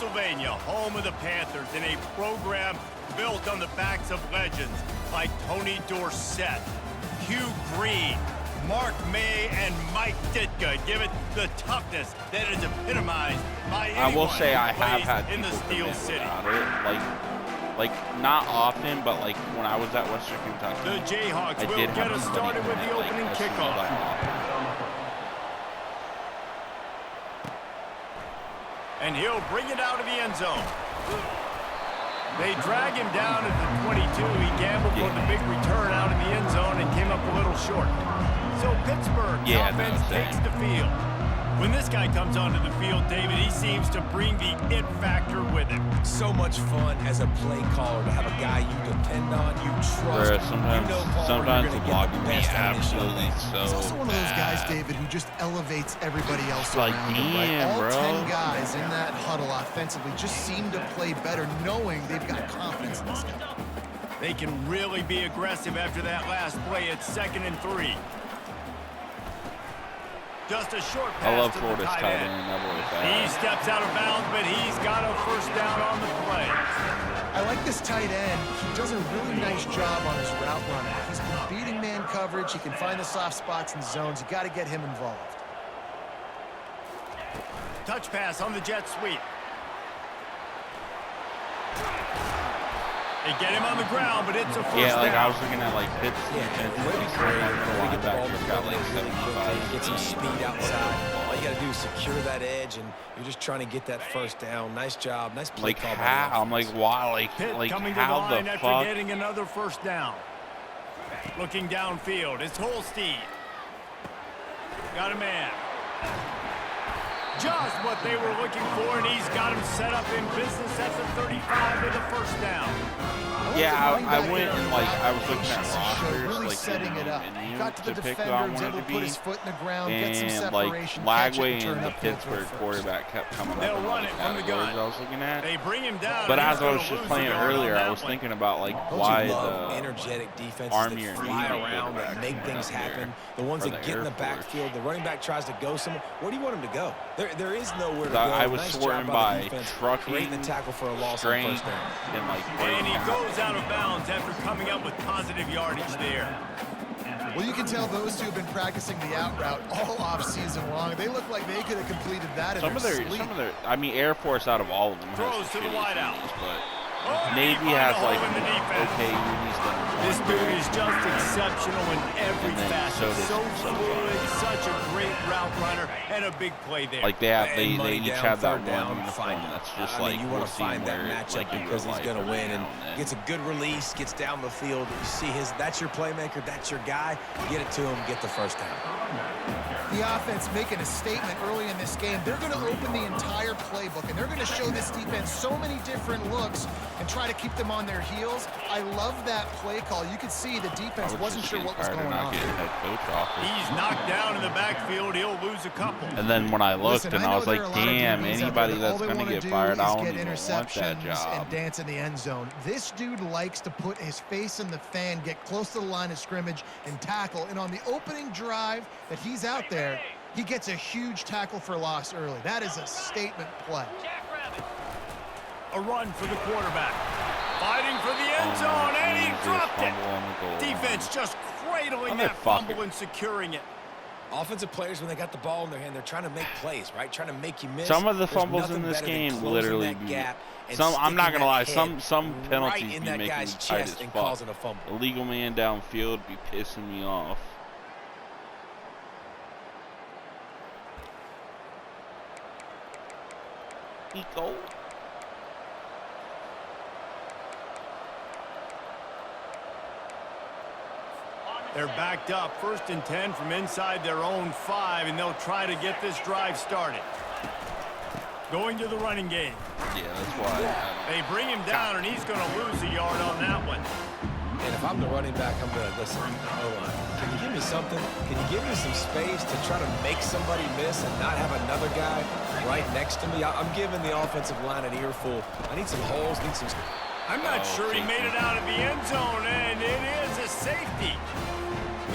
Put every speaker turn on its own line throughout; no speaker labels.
Pennsylvania, home of the Panthers, in a program built on the backs of legends like Tony Dorsett, Hugh Green, Mark May, and Mike Ditka. Give it the toughness that is epitomized by anyone
I will say I
who
have
plays
had
in the
people
Steel
comment
City.
about it. Like not often, but like when I was at Western Kentucky,
The Jayhawks
I
will
did
get
have
us
somebody
started with the
comment,
opening
like, as soon as I
kickoff.
hopped.
And he'll bring it out of the end zone. They drag him down at the 22. He gambled for the big return out in the end zone and came up a little short. So Pittsburgh's offense takes the field. When this guy comes onto the field, David, he seems to bring the it factor with him.
So much fun as a play caller to have a guy you depend on, you trust.
Sometimes the blocking me absolutely so
He's also one of those guys,
bad.
David, who just elevates everybody else
Like,
around him. Right?
damn,
All
bro.
10 guys in that huddle offensively just seem to play better knowing they've got confidence in this guy.
They can really be aggressive after that last play. It's 2nd and 3. Just a short pass
I love
to
Florida's
the
tight end. That boy's
He
bad.
steps out of bounds, but he's got a first down on the play.
I like this tight end. He does a really nice job on his route running. He's been beating man coverage. He can find the soft spots and zones. You got to get him involved.
Touch pass on the jet sweep. They get him on the ground, but it's a first
Yeah, like
down.
I was looking at like Pittsburgh.
Get some speed outside. All you got to do is secure that edge, and you're just trying to get that first down. Nice job. Nice play
Like
call.
how? I'm like, why?
Pitt
Like
coming to the
how
line
the
after
fuck?
getting another first down. Looking downfield, it's Holstein. Got a man. Just what they were looking for, and he's got him set up in business at the 35 with a first down.
Yeah, I went and like I was looking at rosters,
really
like
setting it up.
and
Got to the
pick who I
defender, was
wanted
able
to
to put
be.
his foot in the ground, get some
And like
separation, catch it,
Lagway
and turn
and the
upfield for a
Pittsburgh
first.
quarterback kept coming up
They'll
in all
run
the
it from the
categories
gun.
I was looking at.
They bring him down.
But
and
as
he's
I was
gonna
just
lose
playing
the yard on
earlier, I
that
was
one.
thinking about like
Don't
why
you love
the
energetic defenses
Army
that
or
fly
Navy
around, that
quarterbacks
make
come
things
out there,
happen? The ones
or
that
the
get in the
Air Force.
backfield, the running back tries to go somewhere. Where do you want him to go? There is nowhere to go.
I was
Nice
sorting
job
by
the defense,
trucking,
creating the tackle for a loss on
strength,
first down.
and like
And he
breakdown.
goes out of bounds after coming up with positive yardage there.
Well, you can tell those two have been practicing the out route all off season long. They look like they could have completed that in
Some of
their
their,
sleep.
I mean, Air Force out of all of them
Throws
has
to the
shitty
wideout.
unis, but
Oh,
Navy
he finds
has
a hole
like
in the defense.
okay unis than
This dude is just exceptional in every
And then
facet.
so
So
does-
fluid, such a great route runner, and a big play there.
like they
And money
each
down,
have that
third down,
one uniform
find him.
that's just
I mean,
like
you
we'll
want to
see
find that
where,
matchup
like, in
because
real
he's
life
going to
every
win and
now then.
gets a good release, gets down the field. You see that's your playmaker, that's your guy. Get it to him, get the first down.
The offense making a statement early in this game. They're going to open the entire playbook, and they're going to show this defense so many different looks and try to keep them on their heels. I love that play call. You could see the defense wasn't sure what was going on.
Head coach offers.
He's knocked down in the backfield. He'll lose a couple.
And then when I looked
Listen,
and
I
I
know
was
there
like,
are a lot of
damn,
DBs out
anybody
there that all
that's
they
going to
wanna
get
do
fired,
is
I don't
get
even want that
interceptions
job.
and dance in the end zone. This dude likes to put his face in the fan, get close to the line of scrimmage, and tackle. And on the opening drive that he's out there, he gets a huge tackle for loss early. That is a statement play.
A run for the quarterback. Fighting for the end zone, and he dropped it. Defense just cradling that fumble and securing it.
Offensive players, when they got the ball in their hand, they're trying to make plays, right? Trying to make you miss.
Some of the
There's
fumbles
nothing
in this
better than
game
closing
literally
that gap and
I'm not
sticking
gonna lie,
that
some
head
penalties
right in
be
that
making me
guy's
tight as
chest and
fuck.
causing a fumble.
Illegal man downfield be pissing me off. Eco.
They're backed up, 1st and 10 from inside their own 5, and they'll try to get this drive started. Going to the running game.
Yeah, that's why.
They bring him down, and he's going to lose a yard on that one.
And if I'm the running back, I'm going to listen. O-line, can you give me something? Can you give me some space to try to make somebody miss and not have another guy right next to me? I'm giving the offensive line an earful. I need some holes, need some...
I'm not sure he made it out of the end zone, and it is a safety.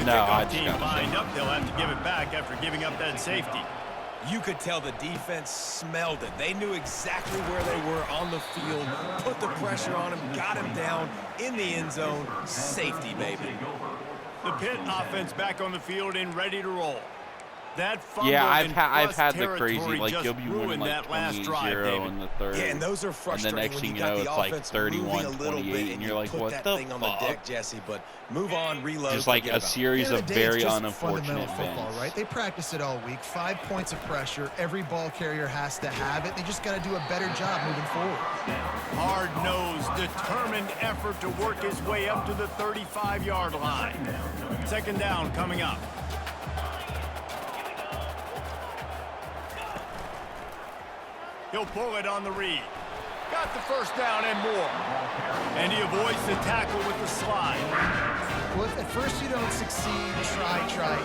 The
No, I
kickoff
just
team
got
lined up. They'll have to give it back after giving up that safety.
You could tell the defense smelled it. They knew exactly where they were on the field, put the pressure on him, got him down in the end zone. Safety, baby.
The Pitt offense back on the field and ready to roll. That fumble
I've had the
territory
crazy, like,
just
you'll be winning like
that last drive,
20-0 in the third.
Yeah, and those are frustrating.
And the next thing you know, it's like 31-28, and you're like, what the
thing on
fuck?
the deck, Jesse, but move on, reload.
Just like a series of very unfortunate
football,
events.
right? They practice it all week. 5 points of pressure. Every ball carrier has to have it. They just got to do a better job moving forward.
Hard-nosed, determined effort to work his way up to the 35-yard line. Second down coming up. He'll pull it on the read. Got the first down and more. And he avoids the tackle with the slide.
Well, if at first you don't succeed, try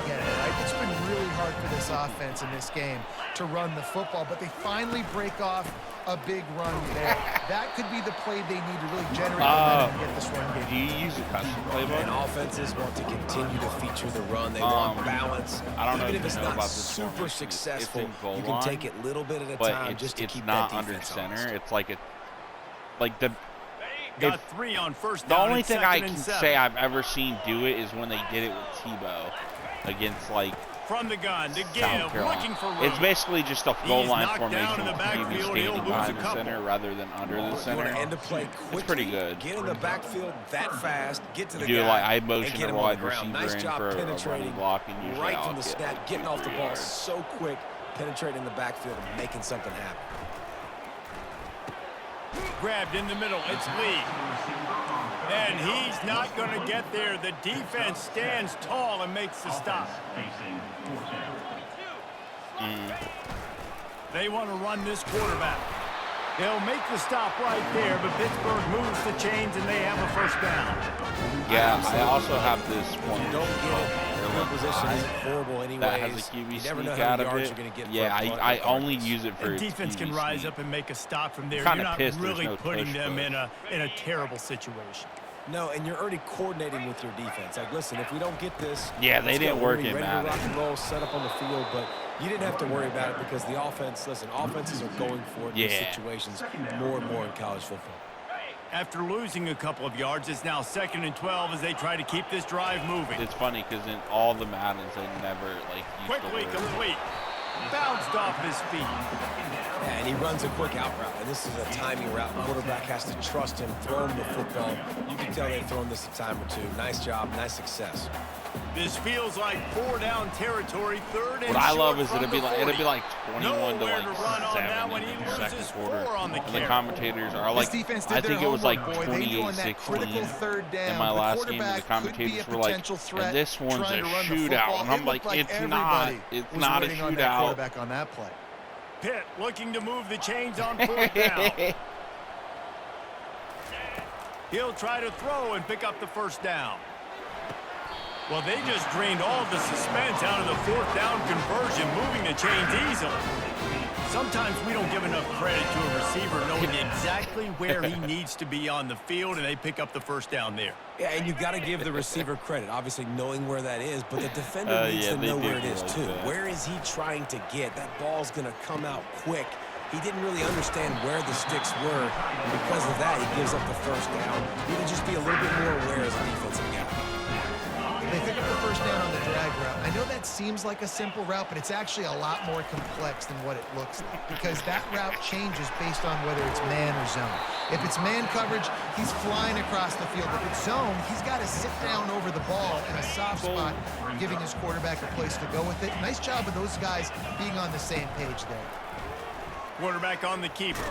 again, right? It's been really hard for this offense in this game to run the football, but they finally break off a big run there. That could be the play they need to really generate momentum and get this run game.
Do you use a custom playbook?
And offenses want to continue to feature the run. They want balance.
I don't know
Even
if
if it's
you know
not
about this
super
formation.
successful,
It's in goal
you can
line,
take it little bit at a
but
time just to keep
not
that
under
defense
center.
honest.
It's like the
Got 3 on first
the
down.
only
and
thing I
second
can
and 7.
say I've ever seen do it is when they did it with Tebow against like
From the gun to
South
give,
Carolina.
looking for room.
It's basically just a goal
He's
line
knocked
formation
down in the
with
backfield.
QB
He'll
standing
lose a
behind the
couple.
center rather than under the
You want
center.
to end the play quickly.
It's pretty good.
Get in the backfield that fast. Get to the
You do
guy.
like I
and
motion
get
a
him on the
wide
ground.
receiver
Nice
in
job
for a
penetrating
running block, and usually
right
I'll
from the
get
snap,
like
getting
2
off the
3
ball
yards.
so quick, penetrating the backfield and making something happen.
Grabbed in the middle. It's Lee. And he's not going to get there. The defense stands tall and makes the stop. They want to run this quarterback. They'll make the stop right there, but Pittsburgh moves the chains and they have a first down.
Yeah, I also have this one.
Don't get it. Field position isn't horrible anyways.
That has a QB
You never know
sneak
how
out
many
of
yards
it.
you're going to get.
Yeah, I only use it for
The defense
QB
can rise
sneak.
up and make a stop from there.
Kinda
You're not
pissed there's
really
no
putting
push
them
push.
in a terrible situation.
No, and you're already coordinating with your defense. Like, listen, if we don't get this,
Yeah, they
let's
didn't
go.
work
We're
in
ready to
Madden.
rock and roll, set up on the field, but you didn't have to worry about it because the offense, listen, offenses are going for it in these situations more and more in college football.
After losing a couple of yards, it's now 2nd and 12 as they try to keep this drive moving.
It's funny because in all the Maddens, they never like used
Quickly
the word.
complete. Bounced off his feet.
Yeah, and he runs a quick out route, and this is a timing route. The quarterback has to trust him, throw him the football. You can tell they've thrown this a time or two. Nice job, nice success.
This feels like 4-down territory, 3rd and
What I love
short
is
from
it'd be
the
like
40.
21 to
Nowhere
like
to run on that
7
one. He
in the second
loses
quarter.
4 on the
And the
carry.
commentators are like,
This defense did
I think
their
it was like
homework, boy. They knew on that critical
28-16
third down,
in my
the
last game. The
quarterback could be
commentators
a
were like,
potential threat
and this one's a
trying to run the
shootout.
football.
And I'm
It
like,
looked
it's not.
everybody
It's
was
not a
waiting on that
shootout.
quarterback on that play.
Pitt looking to move the chains on 4th down. He'll try to throw and pick up the first down. Well, they just drained all the suspense out of the 4th down conversion, moving the chains easily. Sometimes we don't give enough credit to a receiver knowing exactly where he needs to be on the field, and they pick up the first down there.
Yeah, and you got to give the receiver credit, obviously knowing where that is, but the defender needs to know where it is too. Where is he trying to get? That ball's going to come out quick. He didn't really understand where the sticks were, and because of that, he gives up the first down. You need to just be a little bit more aware as a defensive guy.
They pick up the first down on the drag route. I know that seems like a simple route, but it's actually a lot more complex than what it looks like because that route changes based on whether it's man or zone. If it's man coverage, he's flying across the field. If it's zone, he's got to sit down over the ball in a soft spot, giving his quarterback a place to go with it. Nice job of those guys being on the same page there.
Quarterback on the keeper.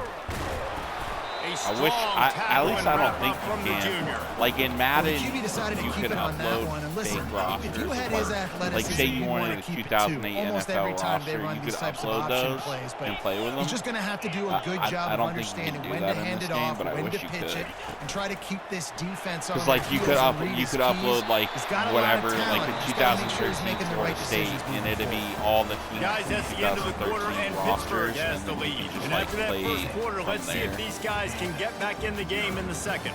I wish, at least I don't think you can. Like in Madden,
well, the QB decided to
you
keep
could
it on that
upload
one. And listen,
fake rosters.
if you had his athleticism,
like say you wanted
to
a
keep
2008
it almost every
NFL
time they
roster,
run
you
these
could
types of
upload
option
those
plays, but
and play with them.
he's just going to have to do a good job of understanding when to hand it off, when to pitch it, and try to keep this defense on.
Because like you could upload like whatever, like the 2013 Florida State, and it'd be all the teams
guys, that's the end of the quarter, and Pittsburgh has the lead. And
like
after that
play
first quarter, let's see
there.
if these guys can get back in the game in the second.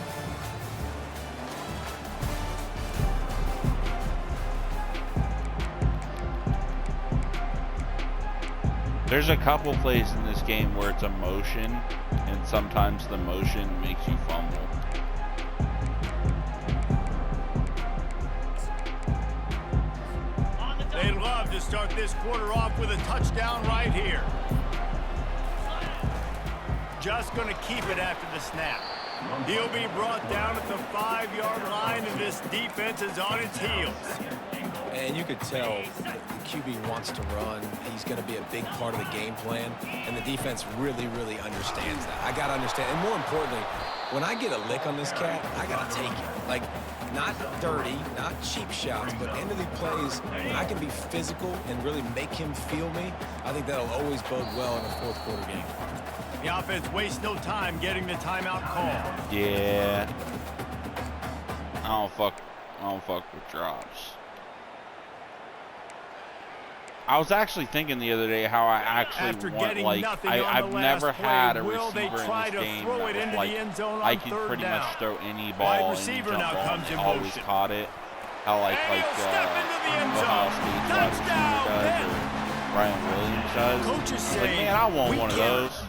There's a couple plays in this game where it's a motion, and sometimes the motion makes you fumble.
They'd love to start this quarter off with a touchdown right here. Just going to keep it after the snap. He'll be brought down at the 5-yard line, and this defense is on its heels.
And you could tell the QB wants to run. He's going to be a big part of the game plan, and the defense really, really understands that. I got to understand, and more importantly, when I get a lick on this cat, I got to take it. Like, not dirty, not cheap shots, but end of the plays, when I can be physical and really make him feel me, I think that'll always bode well in a fourth quarter game.
The offense wastes no time getting the timeout call.
Yeah. I don't fuck with drops. I was actually thinking the other day how I actually want, like, I've never had a receiver in this game that was like, I could pretty much throw any ball and jump ball and always caught it. How like Ohio State does or Ryan Williams does. I was like, man, I want one of those.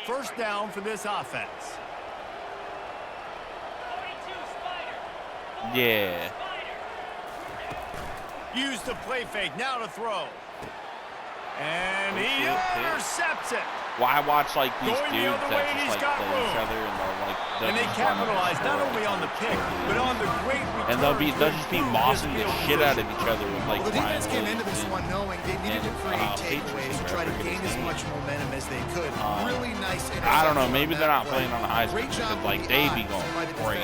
First down for this offense.
Yeah.
Use the play fake. Now to throw. And he intercepts it.
Well, I watch like these dudes that just like play each other and
they capitalize not only on the pick, but on the great return.
And they'll just be mossing the shit out of each other with like
the defense came into this one knowing they needed to create takeaways to try to gain as much momentum as they could. Really nice interception.
I don't know, maybe they're not playing on the high school because like they be going great.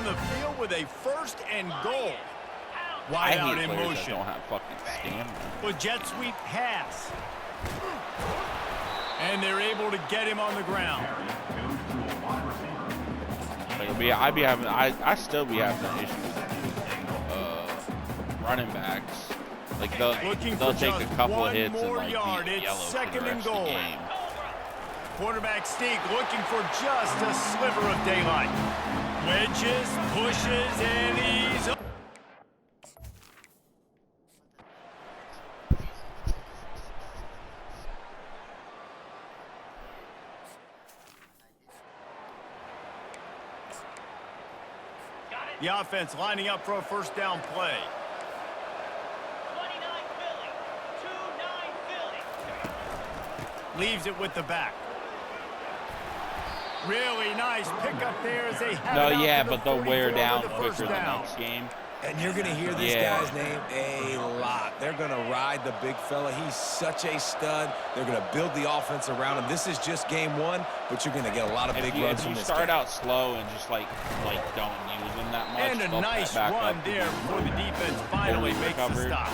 The field with a first and goal.
Wide out in motion. Don't have fucking stamina.
With jet sweep pass. And they're able to get him on the ground.
Like I still be having issues with running backs. Like they'll take a couple of hits and like be yellow for the rest of the game.
Quarterback sneak looking for just a sliver of daylight. Wedges, pushes, and he's up. The offense lining up for a first down play.
29 Philly.
Leaves it with the back. Really nice pickup there as they have
No, yeah, but they'll wear down quicker the next game.
And you're going to hear this guy's name a lot. They're going to ride the big fella. He's such a stud. They're going to build the offense around him. This is just game one, but you're going to get a lot of big runs from this guy.
If you start out slow and just like don't use them that much,
and a nice run there before the defense finally makes the stop.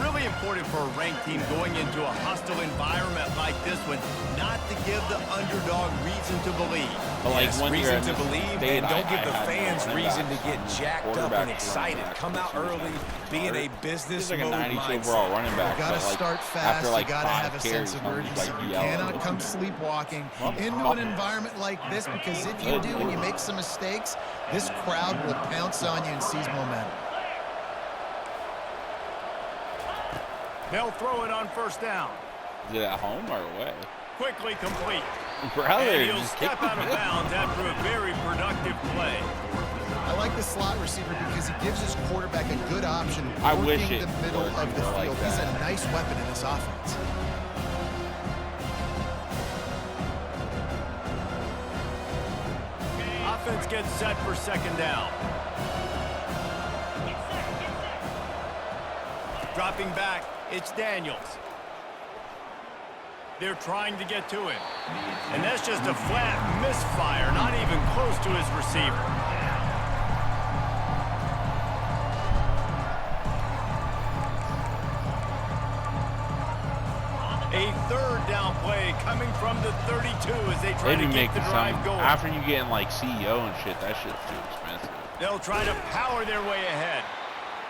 Really important for a ranked team going into a hostile environment like this one, not to give the underdog reason to believe.
But like
yes,
when
reason to believe, and don't give the fans reason to get jacked up and excited. Come out early, be in a business mode mindset.
Like a 92 overall running back.
You gotta start fast.
After like
you gotta have a
carries,
sense of urgency.
like
you cannot come sleepwalking into an environment like this, because if you do and you make some mistakes, this crowd will pounce on you and seize momentum.
They'll throw it on first down.
Is it at home or away?
Quickly complete.
Brother,
and he'll step out of bounds after a very productive play.
I like the slot receiver because he gives his quarterback a good option
working
the middle of the field. He's a nice weapon in this offense.
Offense gets set for second down. Dropping back, it's Daniels. They're trying to get to him. And that's just a flat misfire, not even close to his receiver. A third down play coming from the 32 as they try to keep the drive going.
After you get in like CEO and shit, that shit's too expensive.
They'll try to power their way ahead.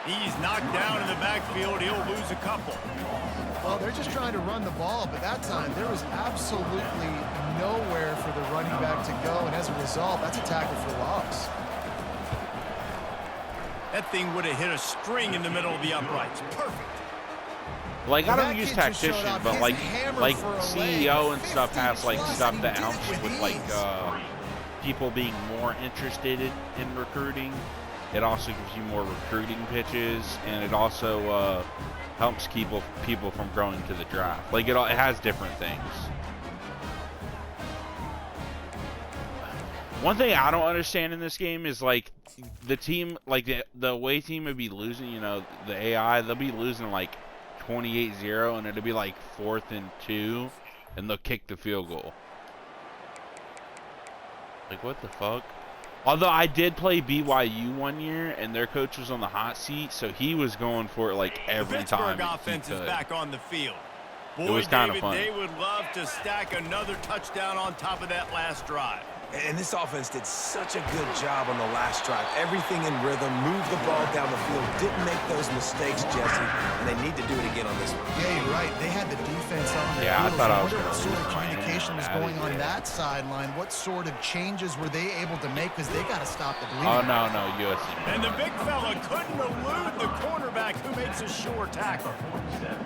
He's knocked down in the backfield. He'll lose a couple.
Well, they're just trying to run the ball, but that time there was absolutely nowhere for the running back to go, and as a result, that's a tackle for loss.
That thing would have hit a string in the middle of the uprights. Perfect.
Like, I don't use tactician, but like CEO and stuff has like stuff that helps with like people being more interested in recruiting. It also gives you more recruiting pitches, and it also helps people from going to the draft. Like, it has different things. One thing I don't understand in this game is like the team, like the away team would be losing. You know, the AI, they'll be losing like 28-0, and it'll be like 4th and 2, and they'll kick the field goal. Like, what the fuck? Although I did play BYU one year, and their coach was on the hot seat, so he was going for it like every time.
The Pittsburgh offense is back on the field. Boy,
it was kind of fun.
They would love to stack another touchdown on top of that last drive.
And this offense did such a good job on the last drive. Everything in rhythm, moved the ball down the field, didn't make those mistakes, Jesse, and they need to do it again on this one.
Yeah, you're right. They had the defense on their
heels. I thought I was
what sort of communication was going on that sideline. What sort of changes were they able to make? Because they got to stop the bleeding.
Oh, no, USC.
And the big fella couldn't elude the cornerback who makes a sure tackle.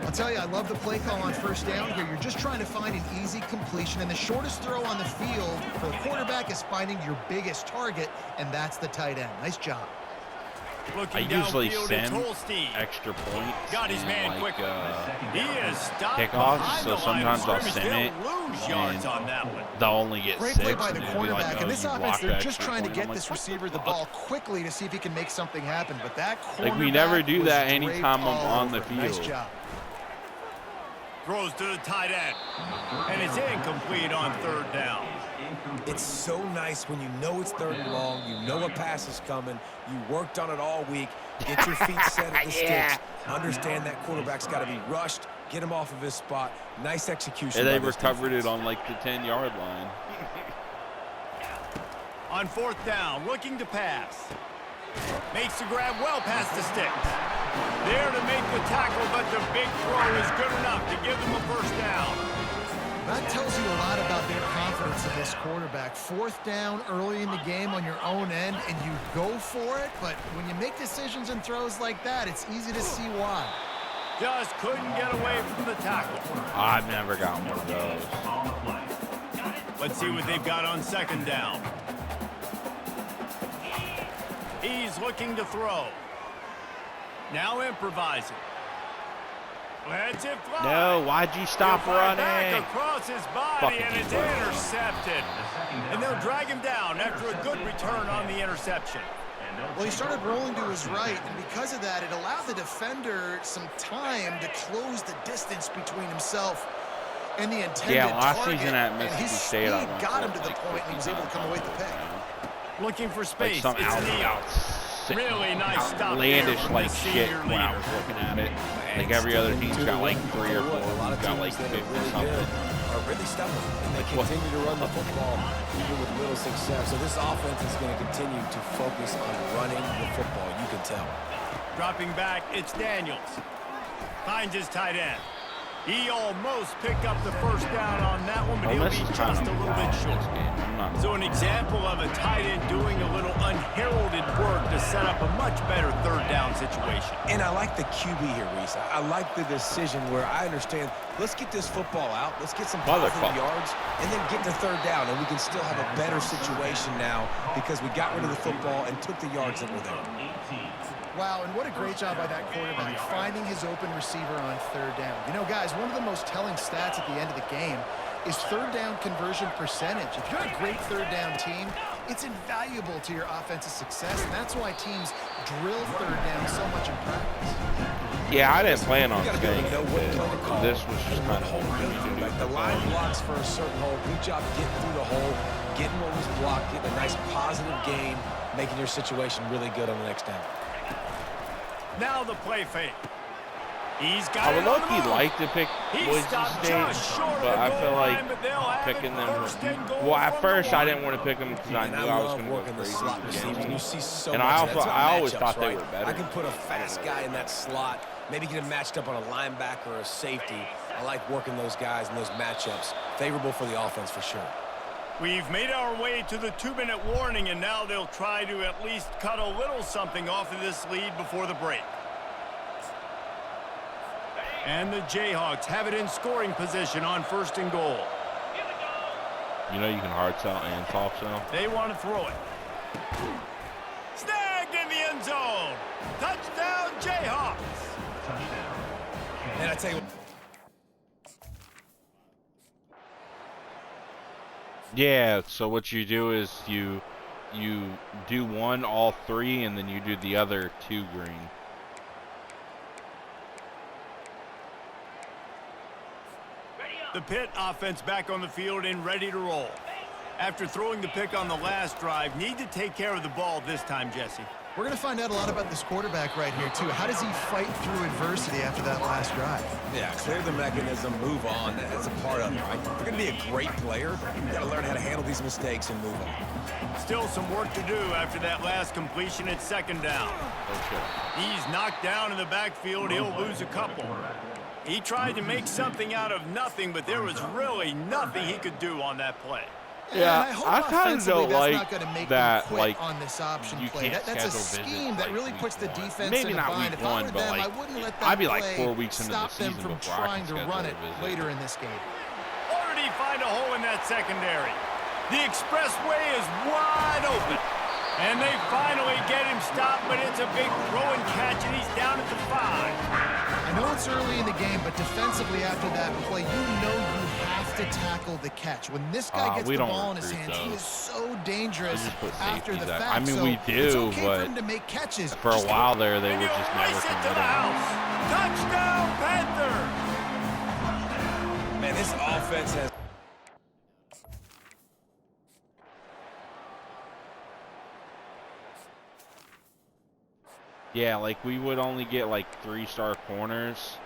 I'll tell you, I love the play call on first down here. You're just trying to find an easy completion, and the shortest throw on the field for the quarterback is finding your biggest target, and that's the tight end. Nice job.
I usually send extra points.
Got his man quick. He is
kickoffs, so sometimes I'll send it, and they'll only get 6.
Great play by the quarterback.
Like,
In this offense, they're just trying to get this receiver the ball quickly to see if he can make something happen. But that cornerback,
like, we never do that anytime I'm on the field.
Nice job.
Throws to the tight end, and it's incomplete on 3rd down.
It's so nice when you know it's 3rd and long, you know a pass is coming, you worked on it all week, get your feet set at the sticks, understand that quarterback's got to be rushed, get him off of his spot. Nice execution.
And they recovered it on like the 10-yard line.
On 4th down, looking to pass. Makes the grab well past the sticks. There to make the tackle, but the big throw is good enough to give them a 1st down.
That tells you a lot about their confidence in this quarterback. 4th down early in the game on your own end, and you go for it, but when you make decisions and throws like that, it's easy to see why.
Just couldn't get away from the tackle.
I've never got one of those.
Let's see what they've got on 2nd down. He's looking to throw. Now improvising. Let's it fly.
No, why'd you stop running?
Back across his body, and it's intercepted. And they'll drag him down after a good return on the interception.
Well, he started rolling to his right, and because of that, it allowed the defender some time to close the distance between himself and the intended
last
target.
season at Mississippi State,
and his speed got him to the point, and he was able to come away with the pick.
Looking for space.
Like some
really nice stop
outlandish like shit when I was looking at it. Like every other team's got like 3 or 4. We've got like 50 or something.
Are really stubborn, and they continue to run the football even with little success. So this offense is going to continue to focus on running the football. You can tell.
Dropping back, it's Daniels. Finds his tight end. He almost picked up the 1st down on that one, but he'll be just a little bit short. So an example of a tight end doing a little unheralded work to set up a much better 3rd down situation.
And I like the QB here, Reese. I like the decision where I understand, let's get this football out, let's get some positive yards, and then get to 3rd down, and we can still have a better situation now because we got rid of the football and took the yards that were there.
Wow, and what a great job by that quarterback, finding his open receiver on 3rd down. You know, guys, one of the most telling stats at the end of the game is 3rd down conversion percentage. If you're a great 3rd down team, it's invaluable to your offensive success, and that's why teams drill 3rd down so much in practice.
Yeah, I didn't plan on staying. This was just kind of
like the line blocks for a certain hole. Good job getting through the hole, getting what was blocked, getting a nice positive gain, making your situation really good on the next down.
Now the play fake.
I would low-key like to pick Boise State, but I feel like picking them. Well, at first I didn't want to pick them because I knew I was going to go crazy. And I always thought they were better.
I can put a fast guy in that slot, maybe get him matched up on a linebacker or a safety. I like working those guys in those matchups. Favorable for the offense for sure.
We've made our way to the 2-minute warning, and now they'll try to at least cut a little something off of this lead before the break. And the Jayhawks have it in scoring position on 1st and goal.
You know you can hard sell and soft sell.
They want to throw it. Snagged in the end zone. Touchdown, Jayhawks.
And I tell you what.
Yeah, so what you do is you do one, all 3, and then you do the other 2 green.
The Pitt offense back on the field and ready to roll. After throwing the pick on the last drive, need to take care of the ball this time, Jesse.
We're going to find out a lot about this quarterback right here, too. How does he fight through adversity after that last drive?
Yeah, clear the mechanism, move on. That's a part of it, right? If you're going to be a great player, you got to learn how to handle these mistakes and move on.
Still some work to do after that last completion at 2nd down.
Okay.
He's knocked down in the backfield. He'll lose a couple. He tried to make something out of nothing, but there was really nothing he could do on that play.
Yeah, I kind of don't like that,
like, on this option play. That's a scheme that really puts the defense in a bind. If I were them, I wouldn't let that
I'd be like 4 weeks into the season
from
before
trying to run it later in this game.
Or did he find a hole in that secondary? The expressway is wide open. And they finally get him stopped, but it's a big throw and catch, and he's down at the 5.
I know it's early in the game, but defensively after that play, you know you have to tackle the catch. When this guy gets the ball in his hands, he is so dangerous after the fact.
I mean, we do,
it's okay
but
for him to make catches.
For a while there, they were just never
committed. Touchdown, Panther!
Man, this offense has...
Yeah, like we would only get like 3-star corners.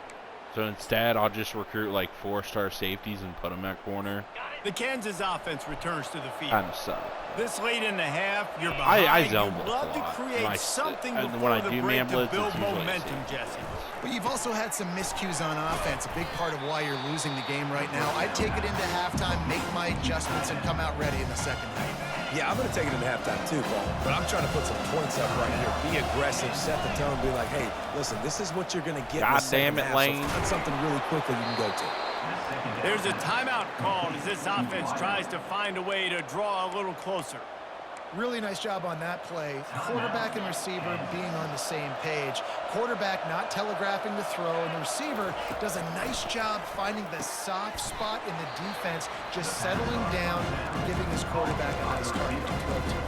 So instead, I'll just recruit like 4-star safeties and put them at corner.
The Kansas offense returns to the field.
Kind of suck.
This late in the half, you're behind.
I zone
You'd love to create something before the break to build momentum, Jesse.
But you've also had some miscues on offense, a big part of why you're losing the game right now. I'd take it into halftime, make my adjustments, and come out ready in the 2nd half.
Yeah, I'm going to take it into halftime too, Paul. But I'm trying to put some points up right here. Be aggressive, set the tone, be like, hey, listen, this is what you're going to get.
God damn it, Lane.
So find something really quickly you can go to.
There's a timeout called as this offense tries to find a way to draw a little closer.
Really nice job on that play. Quarterback and receiver being on the same page. Quarterback not telegraphing the throw, and the receiver does a nice job finding the soft spot in the defense, just settling down and giving his quarterback a nice target to throw to.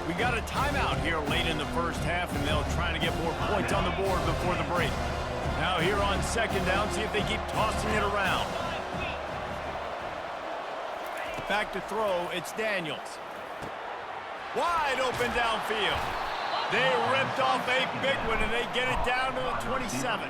We got a timeout here late in the 1st half, and they'll try to get more points on the board before the break. Now here on 2nd down, see if they keep tossing it around. Back to throw, it's Daniels. Wide open downfield. They ripped off a big one, and they get it down to the 27.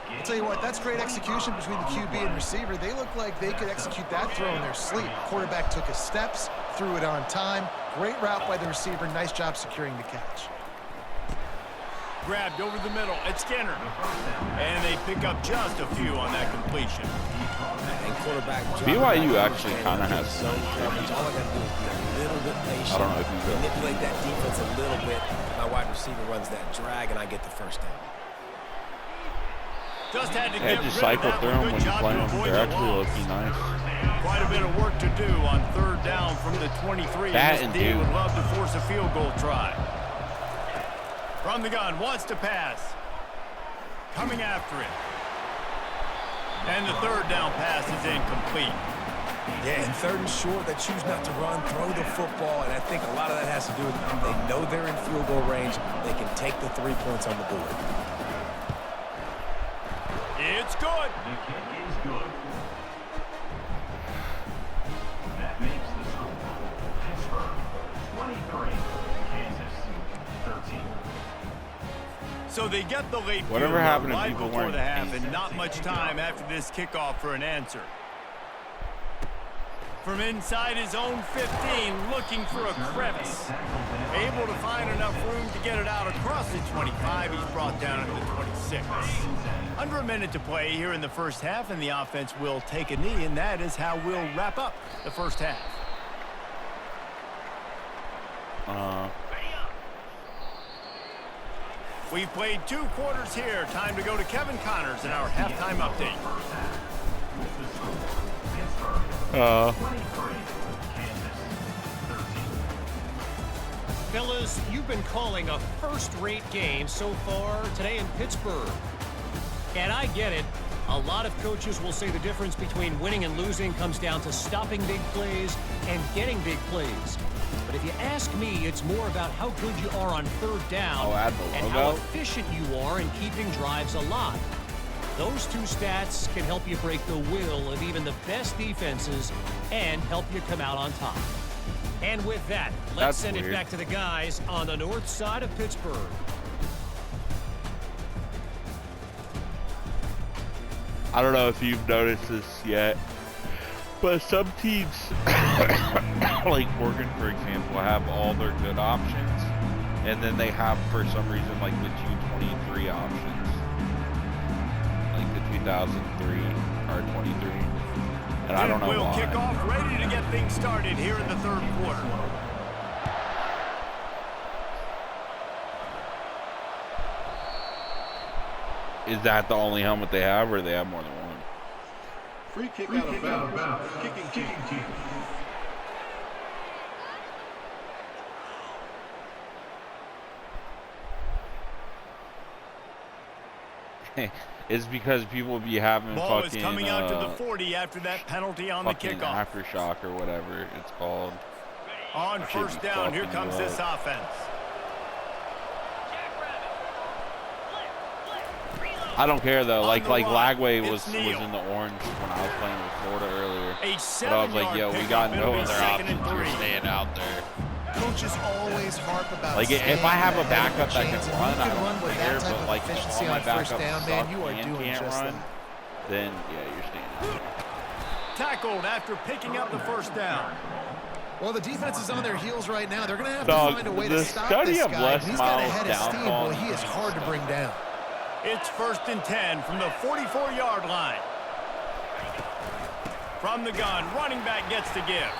I'll tell you what, that's great execution between the QB and receiver. They look like they could execute that throw in their sleep. Quarterback took his steps, threw it on time. Great route by the receiver. Nice job securing the catch.
Grabbed over the middle. It's Skinner. And they pick up just a few on that completion.
And quarterback
BYU actually kind of has
zone coverage. All I got to do is be a little bit patient.
I don't know if you will.
Manipulate that defense a little bit. My wide receiver runs that drag, and I get the 1st down.
Just had to get
just
rid
cycle
of that
through
one.
them when
Good
you
job
play
to
them.
avoid
They're
the
actually
loss.
looking nice.
Quite a bit of work to do on 3rd down from the 23.
That
and
and
this D
dude.
would love to force a field goal try. From the gun, wants to pass. Coming after it. And the 3rd down pass is incomplete.
Yeah, and 3rd and short, they choose not to run, throw the football, and I think a lot of that has to do with they know they're in field goal range. They can take the 3 points on the board.
It's good.
The kick is good. That makes the score Pittsburgh 23, Kansas 13.
So they get the late
whatever happened to
right
people
before
wearing
the half,
pants?
and not much time after this kickoff for an answer. From inside his own 15, looking for a crevice. Able to find enough room to get it out across the 25. He's brought down at the 26. Under a minute to play here in the first half, and the offense will take a knee, and that is how we'll wrap up the first half. We've played 2 quarters here. Time to go to Kevin Connors in our halftime update.
Fellas, you've been calling a first-rate game so far today in Pittsburgh. And I get it. A lot of coaches will say the difference between winning and losing comes down to stopping big plays and getting big plays. But if you ask me, it's more about how good you are on third down and how efficient you are in keeping drives alive. Those 2 stats can help you break the will of even the best defenses and help you come out on top. And with that, let's send it back to the guys on the north side of Pittsburgh.
I don't know if you've noticed this yet, but some teams, like Oregon, for example, have all their good options, and then they have, for some reason, like the 223 options, like the 2003 or 23, and I don't know why.
We'll kick off, ready to get things started here in the third quarter.
Is that the only helmet they have, or do they have more than one?
Free kick out of bounds. Kicking team.
It's because people be having
Ball
fucking
is coming out to the 40 after that penalty on the kickoff.
Aftershock or whatever it's called.
On first down, here comes this offense.
I don't care though. Like Lagway was in the orange when I was playing with Florida earlier. But I was like, yo, we got no other options. We're staying out there.
Coaches always harp about
like if I have a backup that can run, I don't care. But like
efficiency
all my
on first
backups
down, man, you are doing
can't
just
run,
that.
then yeah, you're staying out there.
Tackled after picking up the first down.
Well, the defense is on their heels right now. They're going to have to find a way to stop this guy. He's got a head of steam. Boy, he is hard to bring down.
It's 1st and 10 from the 44-yard line. From the gun, running back gets to give.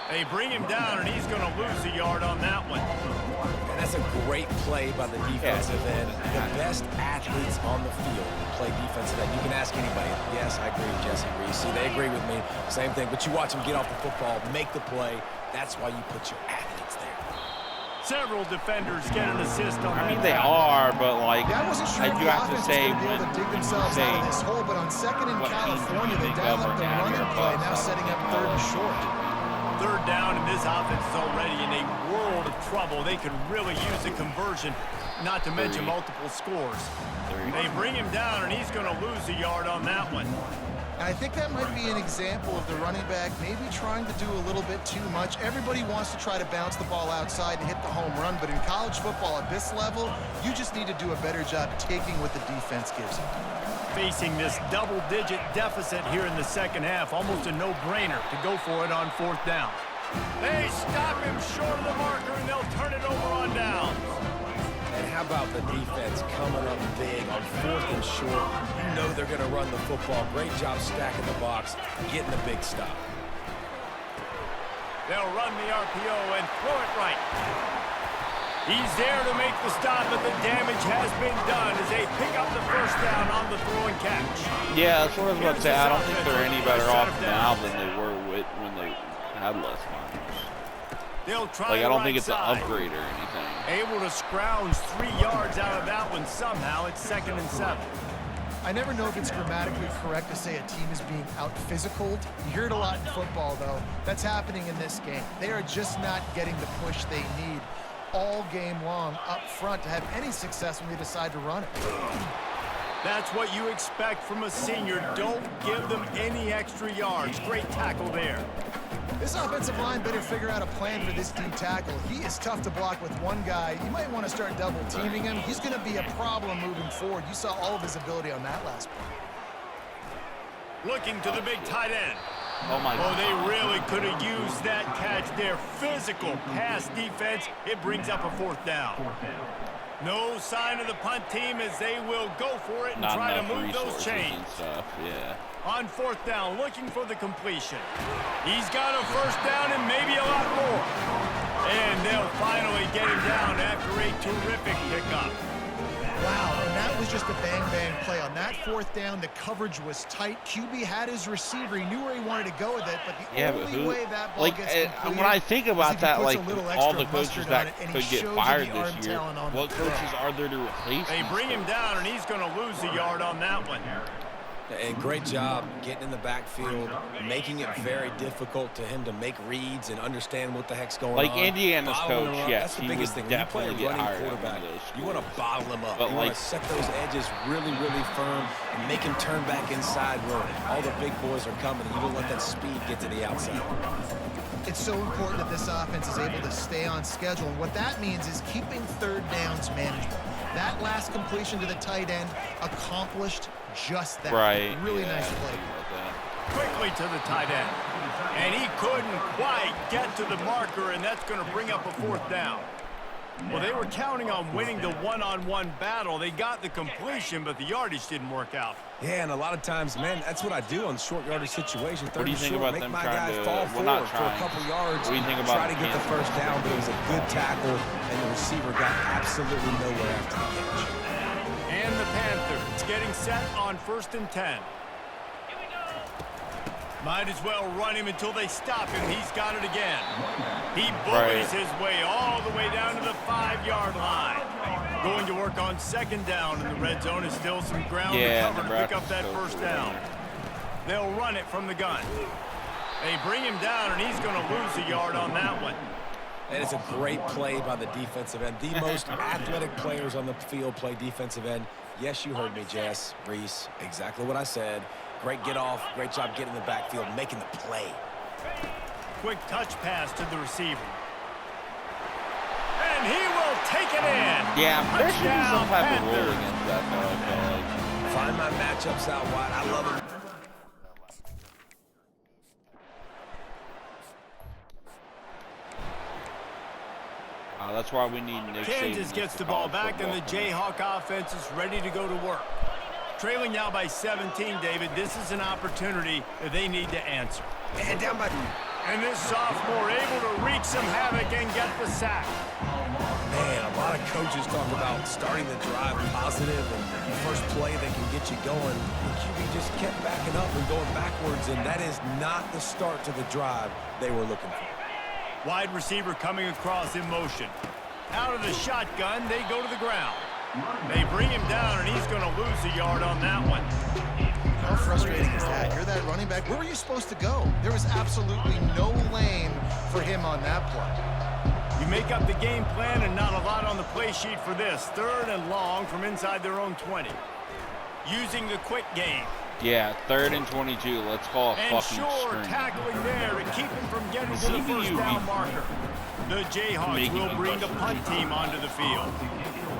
They bring him down, and he's going to lose a yard on that one.
And that's a great play by the defensive end. The best athletes on the field play defensive end. You can ask anybody. Yes, I agree with Jesse Reese. They agree with me. Same thing. But you watch them get off the football, make the play. That's why you put your athletes there.
Several defenders get an assist on that.
I mean, they are, but like,
I wasn't sure
I do have to say,
be able to dig themselves out of this hole, but on second in California, they dial up the running play, now setting up 3rd and short.
3rd down, and this offense is already in a world of trouble. They could really use a conversion, not to mention multiple scores. They bring him down, and he's going to lose a yard on that one.
And I think that might be an example of the running back maybe trying to do a little bit too much. Everybody wants to try to bounce the ball outside and hit the home run, but in college football at this level, you just need to do a better job taking what the defense gives you.
Facing this double-digit deficit here in the second half, almost a no-brainer to go for it on 4th down. They stop him short of the marker, and they'll turn it over on down.
And how about the defense coming up big on 4th and short? You know they're going to run the football. Great job stacking the box, getting the big stop.
They'll run the RPO and throw it right. He's there to make the stop, but the damage has been done as they pick up the first down on the throw and catch.
Yeah, that's what I was about to say. I don't think they're any better off now than they were when they had less money.
They'll try
like, I don't
right
think it's
side.
an upgrade or anything.
Able to scrounge 3 yards out of that one somehow. It's 2nd and 7.
I never know if it's grammatically correct to say a team is being out-physicaled. You hear it a lot in football, though. That's happening in this game. They are just not getting the push they need all game long up front to have any success when they decide to run it.
That's what you expect from a senior. Don't give them any extra yards. Great tackle there.
This offensive line better figure out a plan for this D tackle. He is tough to block with one guy. You might want to start double teaming him. He's going to be a problem moving forward. You saw all of his ability on that last play.
Looking to the big tight end.
Oh, my God.
Oh, they really could have used that catch there. Physical pass defense. It brings up a 4th down. No sign of the punt team as they will go for it and try to move those chains.
Yeah.
On 4th down, looking for the completion. He's got a 1st down and maybe a lot more. And they'll finally get him down after a terrific pickup.
Wow, and that was just a bang-bang play. On that 4th down, the coverage was tight. QB had his receiver. He knew where he wanted to go with it, but the only way that ball gets completed,
when I think about that, like, all the
extra
coaches that could get fired this year, what coaches are there to replace?
They bring him down, and he's going to lose a yard on that one.
And great job getting in the backfield, making it very difficult to him to make reads and understand what the heck's going on.
Like Indiana's coach, yes,
that's the biggest thing. When you play a running quarterback, you want to bottle him up. You want to set those edges really, really firm and make him turn back inside where all the big boys are coming. You don't let that speed get to the outside.
It's so important that this offense is able to stay on schedule. And what that means is keeping 3rd downs manageable. That last completion to the tight end accomplished just that.
Right.
Really nice play.
Quickly to the tight end. And he couldn't quite get to the marker, and that's going to bring up a 4th down. Well, they were counting on winning the one-on-one battle. They got the completion, but the yardage didn't work out.
Yeah, and a lot of times, man, that's what I do on short yardage situations.
What do you think about them trying to
fall forward for a couple yards?
What do you think about
try to get the 1st down, but it was a good tackle, and the receiver got absolutely nowhere after the catch.
And the Panthers getting set on 1st and 10. Might as well run him until they stop him. He's got it again. He bullies his way all the way down to the 5-yard line. Going to work on 2nd down, and the red zone is still some ground to cover to pick up that 1st down. They'll run it from the gun. They bring him down, and he's going to lose a yard on that one.
And it's a great play by the defensive end. The most athletic players on the field play defensive end. Yes, you heard me, Jess, Reese. Exactly what I said. Great get off. Great job getting in the backfield, making the play.
Quick touch pass to the receiver. And he will take it in.
Yeah, there should be some type of rule against that, though, I feel like.
Find my matchups out wide. I love them.
That's why we need Nick
Kansas gets the ball back, and the Jayhawk offense is ready to go to work. Trailing now by 17, David. This is an opportunity that they need to answer.
And down by...
And this sophomore able to wreak some havoc and get the sack.
Man, a lot of coaches talk about starting the drive positive and the first play that can get you going. The QB just kept backing up and going backwards, and that is not the start to the drive they were looking for.
Wide receiver coming across in motion. Out of the shotgun, they go to the ground. They bring him down, and he's going to lose a yard on that one.
How frustrating is that? You're that running back. Where were you supposed to go? There was absolutely no lane for him on that play.
You make up the game plan, and not a lot on the play sheet for this. 3rd and long from inside their own 20. Using the quick game.
Yeah, 3rd and 22. Let's call a fucking screen.
Tackling there to keep him from getting to the 1st down marker. The Jayhawks will bring the punt team onto the field.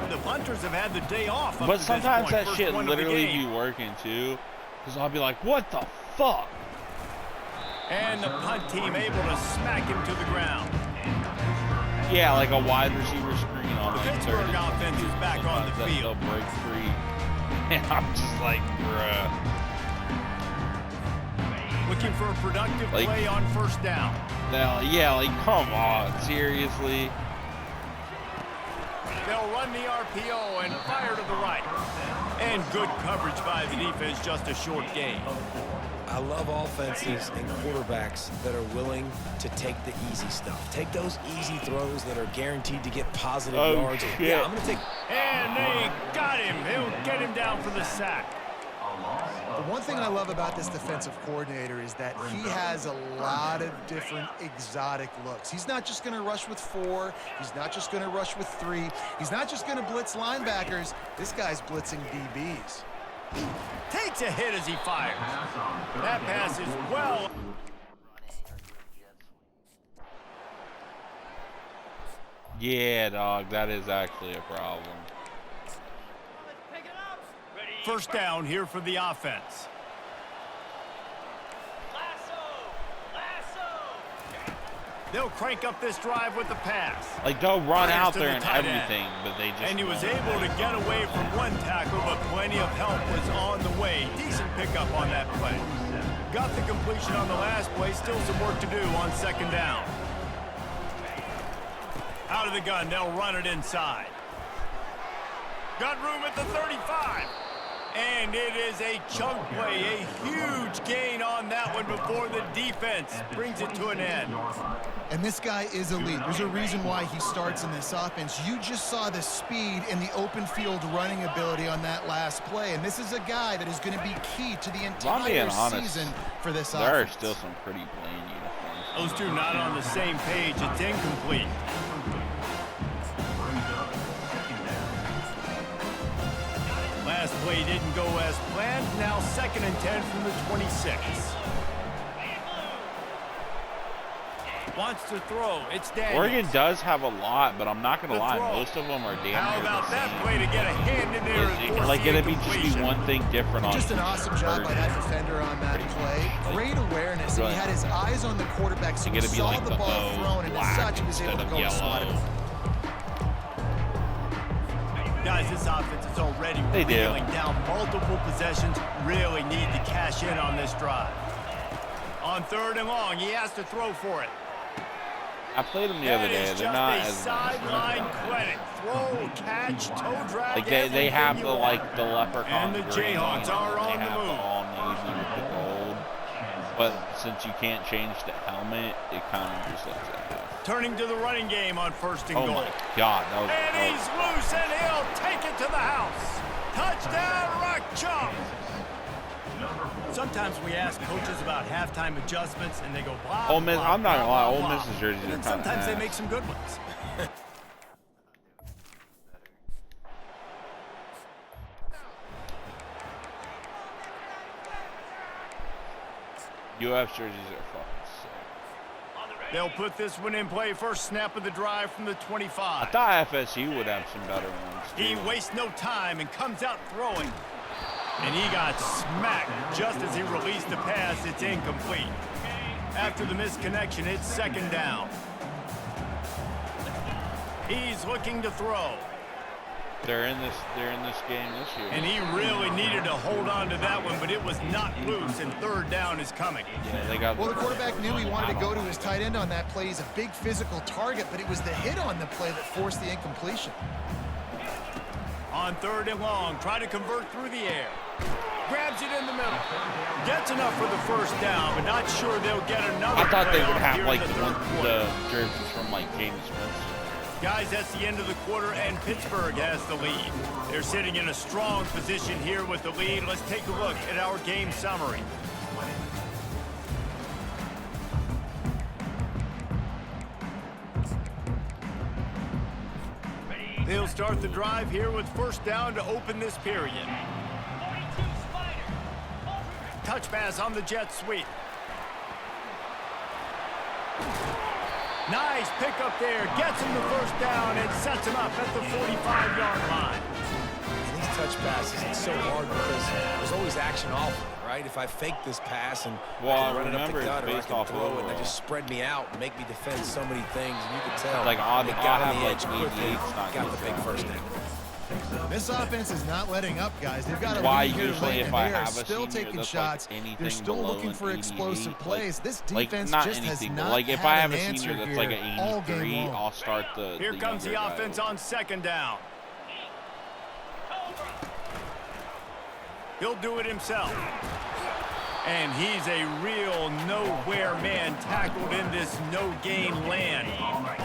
The punters have had the day off.
But sometimes that shit literally be working too, because I'll be like, "What the fuck?"
And the punt team able to smack him to the ground.
Yeah, like a wide receiver screen on
the Pittsburgh offense is back on the field.
They'll break free, and I'm just like, bruh.
Looking for a productive play on 1st down.
Yeah, like, come on, seriously.
They'll run the RPO and fire to the right. And good coverage by the defense, just a short gain.
I love offenses and quarterbacks that are willing to take the easy stuff. Take those easy throws that are guaranteed to get positive yards.
Shit.
Yeah, I'm going to take...
And they got him. They'll get him down for the sack.
The one thing I love about this defensive coordinator is that he has a lot of different exotic looks. He's not just going to rush with 4. He's not just going to rush with 3. He's not just going to blitz linebackers. This guy's blitzing DBs.
Takes a hit as he fires. That pass is well.
Yeah, dog, that is actually a problem.
First down here for the offense. They'll crank up this drive with the pass.
Like, they'll run out there and everything, but they just
And he was able to get away from one tackle, but plenty of help was on the way. Decent pickup on that play. Got the completion on the last play. Still some work to do on second down. Out of the gun, they'll run it inside. Got room at the 35. And it is a chunk play, a huge gain on that one before the defense brings it to an end.
And this guy is elite. There's a reason why he starts in this offense. You just saw the speed and the open field running ability on that last play. And this is a guy that is going to be key to the entire season for this offense.
There are still some pretty plain uniforms.
Those two not on the same page. It's incomplete. Last play didn't go as planned. Now 2nd and 10 from the 26. Wants to throw. It's Daniels.
Oregon does have a lot, but I'm not going to lie. Most of them are damn near
How about that play to get a hand in there?
Like, it'd be just be one thing different on
just an awesome job by that defender on that play. Great awareness. And he had his eyes on the quarterback, so he saw the ball thrown, and as such, he was able to go and swat it.
Guys, this offense is already reeling down multiple possessions. Really need to cash in on this drive. On 3rd and long, he has to throw for it.
I played them the other day. They're not as
sideline credit. Throw, catch, toe drag.
Like they have the leprechaun.
And the Jayhawks are on the move.
All navy with the gold. But since you can't change the helmet, it kind of just lets it happen.
Turning to the running game on 1st and goal.
Oh my God!
And he's loose, and he'll take it to the house. Touchdown, Rock Chalk. Sometimes we ask coaches about halftime adjustments, and they go blah,
Ole Miss,
blah,
I'm not gonna lie,
blah,
Ole
blah.
Miss's jerseys are kind of
sometimes they make some good ones.
UF jerseys are fucking sick.
They'll put this one in play. First snap of the drive from the 25.
I thought FSU would have some better ones.
He wastes no time and comes out throwing. And he got smacked just as he released the pass. It's incomplete. After the misconnection, it's 2nd down. He's looking to throw.
They're in this game this year.
And he really needed to hold on to that one, but it was not loose, and 3rd down is coming.
Yeah, they got.
Well, the quarterback knew he wanted to go to his tight end on that play. He's a big physical target, but it was the hit on the play that forced the incompletion.
On 3rd and long, try to convert through the air. Grabs it in the middle. Gets enough for the 1st down, but not sure they'll get another.
I thought they would have
like
the jerseys from like James Smith.
Guys, that's the end of the quarter, and Pittsburgh has the lead. They're sitting in a strong position here with the lead. Let's take a look at our game summary. They'll start the drive here with 1st down to open this period. Touch pass on the jet sweep. Nice pickup there. Gets him the 1st down and sets him up at the 45-yard line.
These touch passes, it's so hard because there's always action off of it, right? If I fake this pass and I can run it up the gut, or I can throw it and they just spread me out and make me defend so many things, and you can tell
like
they got on the edge
like
quickly, got the big 1st down.
This offense is not letting up, guys. They've got a
why
lead here
usually
late,
if
and
I
they are
have a
still
senior
taking
that's
shots.
like
They're still looking for explosive plays. This defense just has not
like if I
had
have
an
a
answer
senior that's
here
like an
all
83,
game long.
I'll start the.
Here comes the offense on 2nd down. He'll do it himself. And he's a real nowhere man tackled in this no-gain land.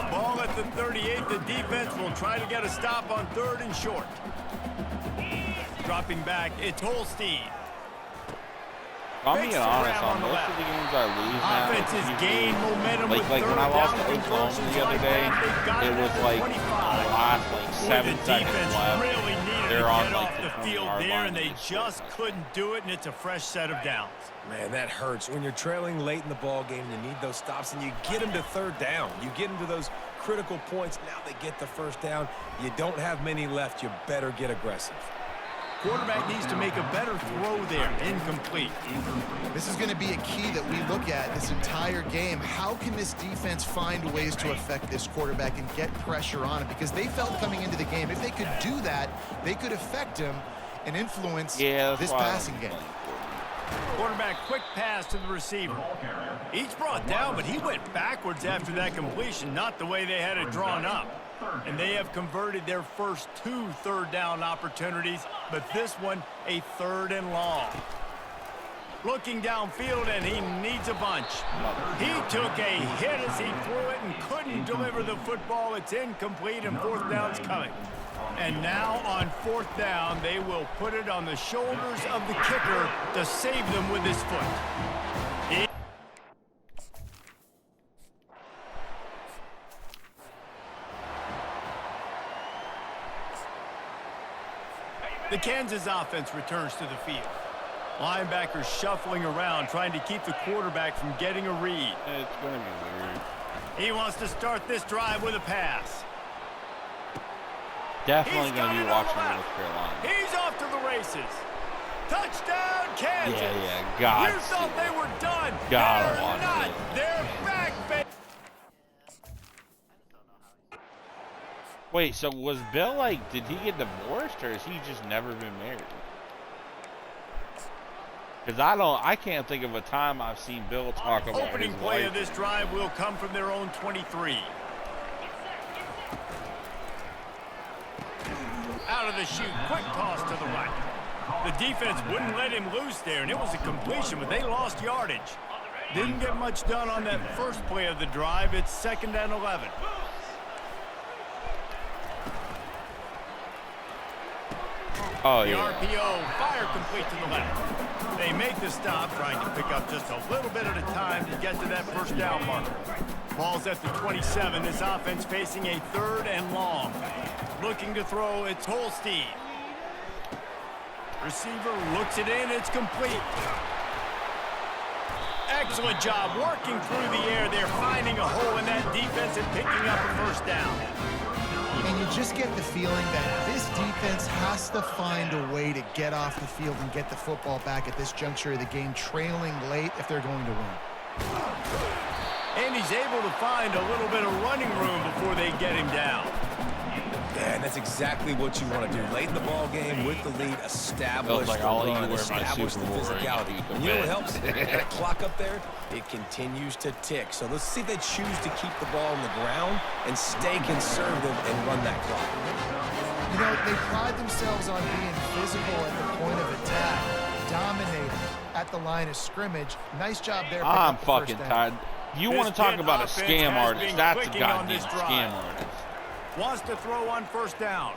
Ball at the 38. The defense will try to get a stop on 3rd and short. Dropping back, it's Holstein.
I'm being honest, on most of the games I lose now,
offense is gain momentum
like
with
when I lost to
conversions
Oklahoma the other day, it was like the last like 7 seconds left.
Really needed
They're
to
on
get
like
off
the
the field
20-yard
there,
line
and they just couldn't do it, and it's a fresh set of downs.
Man, that hurts. When you're trailing late in the ball game, you need those stops, and you get them to third down. You get them to those critical points. Now they get the first down. You don't have many left. You better get aggressive.
Quarterback needs to make a better throw there. Incomplete.
This is going to be a key that we look at this entire game. How can this defense find ways to affect this quarterback and get pressure on him? Because they felt coming into the game, if they could do that, they could affect him and influence this passing game.
Quarterback quick pass to the receiver. He's brought down, but he went backwards after that completion, not the way they had it drawn up. And they have converted their first 2 third down opportunities, but this one a 3rd and long. Looking downfield, and he needs a bunch. He took a hit as he threw it and couldn't deliver the football. It's incomplete, and 4th down's coming. And now on 4th down, they will put it on the shoulders of the kicker to save them with his foot. The Kansas offense returns to the field. Linebackers shuffling around, trying to keep the quarterback from getting a read.
It's going to be weird.
He wants to start this drive with a pass.
Definitely going to be watching North Carolina.
He's off to the races. Touchdown, Kansas.
Yeah, God.
You thought they were done.
Gotta watch
not.
it.
They're back, baby.
Wait, so was Bill like, did he get divorced, or has he just never been married? Because I can't think of a time I've seen Bill talk about
Opening
his
play
wife.
of this drive will come from their own 23. Out of the chute, quick toss to the right. The defense wouldn't let him loose there, and it was a completion, but they lost yardage. Didn't get much done on that first play of the drive. It's 2nd and 11.
Oh,
The
yeah.
RPO, fire complete to the left. They make the stop, trying to pick up just a little bit at a time to get to that first down marker. Ball's at the 27. This offense facing a 3rd and long. Looking to throw, it's Holstein. Receiver looks it in, it's complete. Excellent job working through the air. They're finding a hole in that defense and picking up a first down.
And you just get the feeling that this defense has to find a way to get off the field and get the football back at this juncture of the game, trailing late if they're going to win.
And he's able to find a little bit of running room before they get him down.
Yeah, and that's exactly what you want to do. Late in the ball game with the lead, establish
like
the
I'll let you
run,
wear my
establish
Super
the
Bowl ring.
physicality. And you know what helps? That clock up there, it continues to tick. So let's see if they choose to keep the ball on the ground and stay conservative and run that clock.
You know, they pride themselves on being physical at the point of attack, dominating at the line of scrimmage. Nice job there.
I'm fucking tired. You want to talk about a scam artist? That's a goddamn scam artist.
Wants to throw on first down.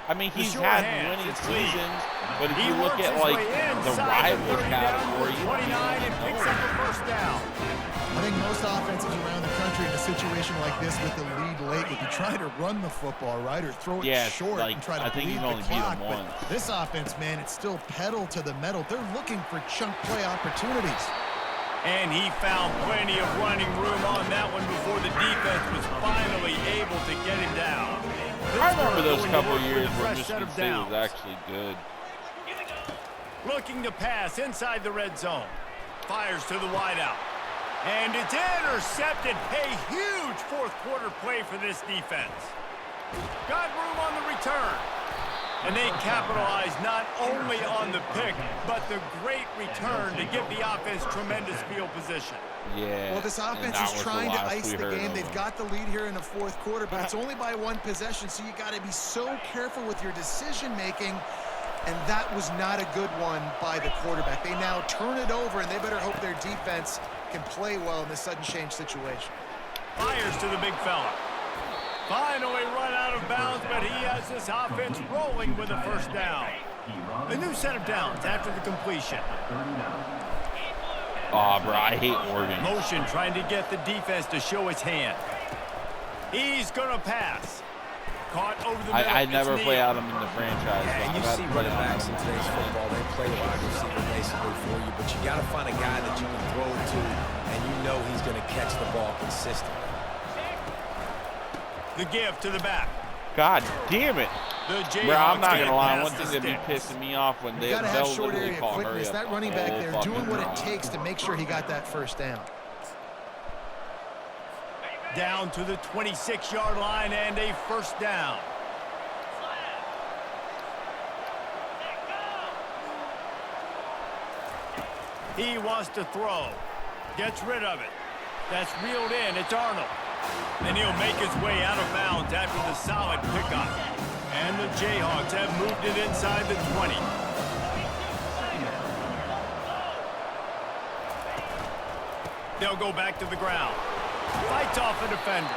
I mean, he's had winning seasons, but if you look at like the rival category,
29 and picks up the first down.
I think most offenses around the country in a situation like this with the lead late would be trying to run the football, right, or throw it short and try to bleed the clock. But this offense, man, it's still pedal to the metal. They're looking for chunk play opportunities.
And he found plenty of running room on that one before the defense was finally able to get him down.
I remember those couple of years where Michigan State was actually good.
Looking to pass inside the red zone. Fires to the wideout. And it's intercepted. A huge fourth quarter play for this defense. Got room on the return. And they capitalize not only on the pick, but the great return to give the offense tremendous field position.
Yeah.
Well, this offense is trying to ice the game. They've got the lead here in the fourth quarter, but it's only by 1 possession, so you got to be so careful with your decision-making, and that was not a good one by the quarterback. They now turn it over, and they better hope their defense can play well in this sudden change situation.
Fires to the big fella. Finally run out of bounds, but he has this offense rolling with a first down. A new set of downs after the completion.
Oh, bro, I hate Oregon.
Motion trying to get the defense to show its hand. He's going to pass. Caught over the middle.
I never play out them in the franchise.
Yeah, and you see running backs in today's football. They play wide receiver basically for you, but you got to find a guy that you can throw it to, and you know he's going to catch the ball consistently.
The give to the back.
God damn it. Bro, I'm not going to lie. One thing that be pissing me off when they'll literally call hurry up.
That running back there doing what it takes to make sure he got that first down.
Down to the 26-yard line and a first down. He wants to throw. Gets rid of it. That's reeled in. It's Arnold. And he'll make his way out of bounds after the solid pickup. And the Jayhawks have moved it inside the 20. They'll go back to the ground. Fights off a defender.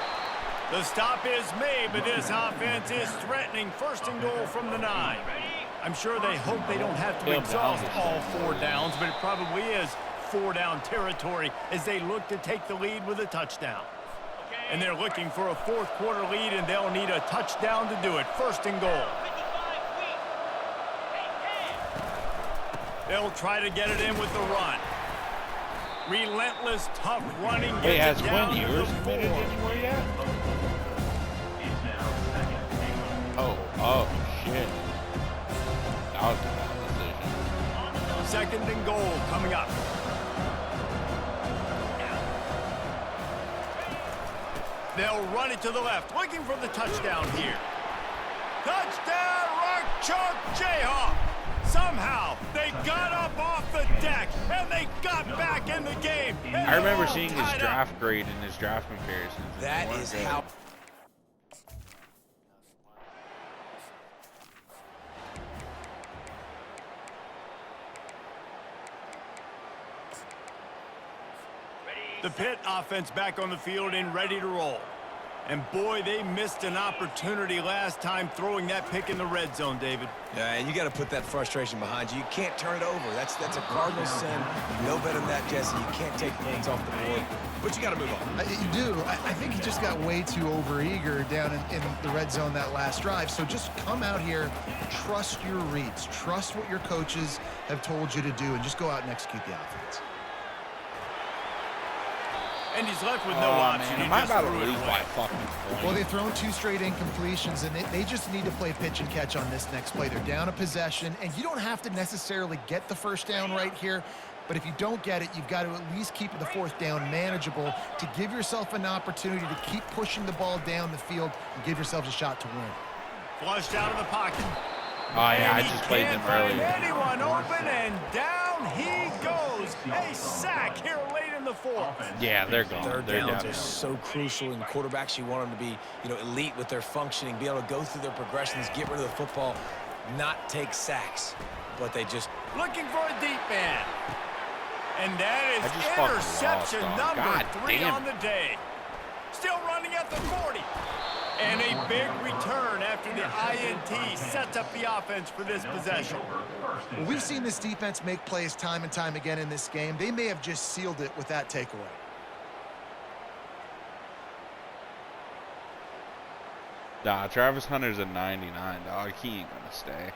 The stop is made, but this offense is threatening first and goal from the 9. I'm sure they hope they don't have to exhaust all 4 downs, but it probably is 4-down territory as they look to take the lead with a touchdown. And they're looking for a fourth-quarter lead, and they'll need a touchdown to do it. First and goal. They'll try to get it in with the run. Relentless, tough running.
Wait, has Quinn Ewers committed anywhere yet? Oh, shit. That was a bad decision.
Second and goal coming up. They'll run it to the left, looking for the touchdown here. Touchdown, Rock Chalk Jayhawk! Somehow, they got up off the deck, and they got back in the game.
I remember seeing his draft grade in his draft comparisons.
That is how...
The Pitt offense back on the field and ready to roll. And boy, they missed an opportunity last time throwing that pick in the red zone, David.
Yeah, and you got to put that frustration behind you. You can't turn it over. That's a cardinal sin. No better than that, Jesse. You can't take points off the board, but you got to move on.
You do. I think he just got way too overeager down in the red zone that last drive. So just come out here, trust your reads, trust what your coaches have told you to do, and just go out and execute the offense.
And he's left with no option.
Man, am I about to lose by fucking point?
Well, they've thrown 2 straight incompletions, and they just need to play pitch and catch on this next play. They're down a possession, and you don't have to necessarily get the first down right here, but if you don't get it, you've got to at least keep the 4th down manageable to give yourself an opportunity to keep pushing the ball down the field and give yourselves a shot to win.
Flushed out of the pocket.
Oh, yeah, I just played them earlier.
Anyone open, and down he goes. A sack here late in the 4th.
Yeah, they're gone.
Third
They're
downs
down.
are so crucial, and quarterbacks, you want them to be, elite with their functioning, be able to go through their progressions, get rid of the football, not take sacks. But they just...
Looking for a deep man. And that is interception
lost,
number 3
damn.
on the day. Still running at the 40. And a big return after the INT sets up the offense for this possession.
Well, we've seen this defense make plays time and time again in this game. They may have just sealed it with that takeaway.
Nah, Travis Hunter's a 99, dog. He ain't gonna stay.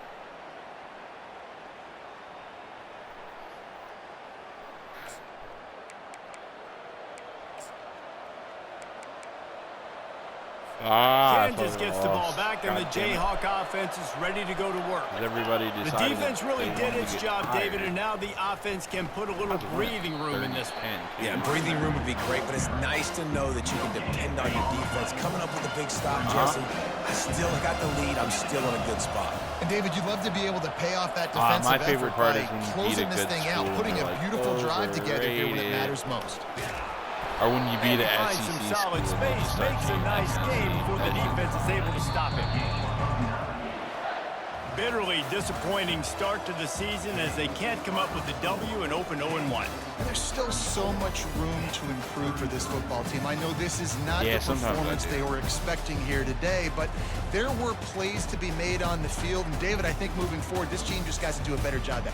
Kansas gets the ball back, and the Jayhawk offense is ready to go to work.
Everybody
the defense really did its job, David, and now the offense can put a little breathing room in this one.
Yeah, breathing room would be great, but it's nice to know that you can depend on your defense. Coming up with a big stop, Jesse. I still got the lead. I'm still in a good spot.
And, David, you'd love to be able to pay off that defensive
my favorite
effort
part is when you
closing
beat a
this
good
thing out,
school,
putting a beautiful drive together here when it
overrated.
matters most.
Or when you beat an
Finds
SEC
some solid
school,
space, makes a nice game before the defense is able to stop it. Bitterly disappointing start to the season as they can't come up with a W and open 0-1.
There's still so much room to improve for this football team. I know this is not the performance they were expecting here today, but there were plays to be made on the field. And, David, I think moving forward, this team just got to do a better job at it.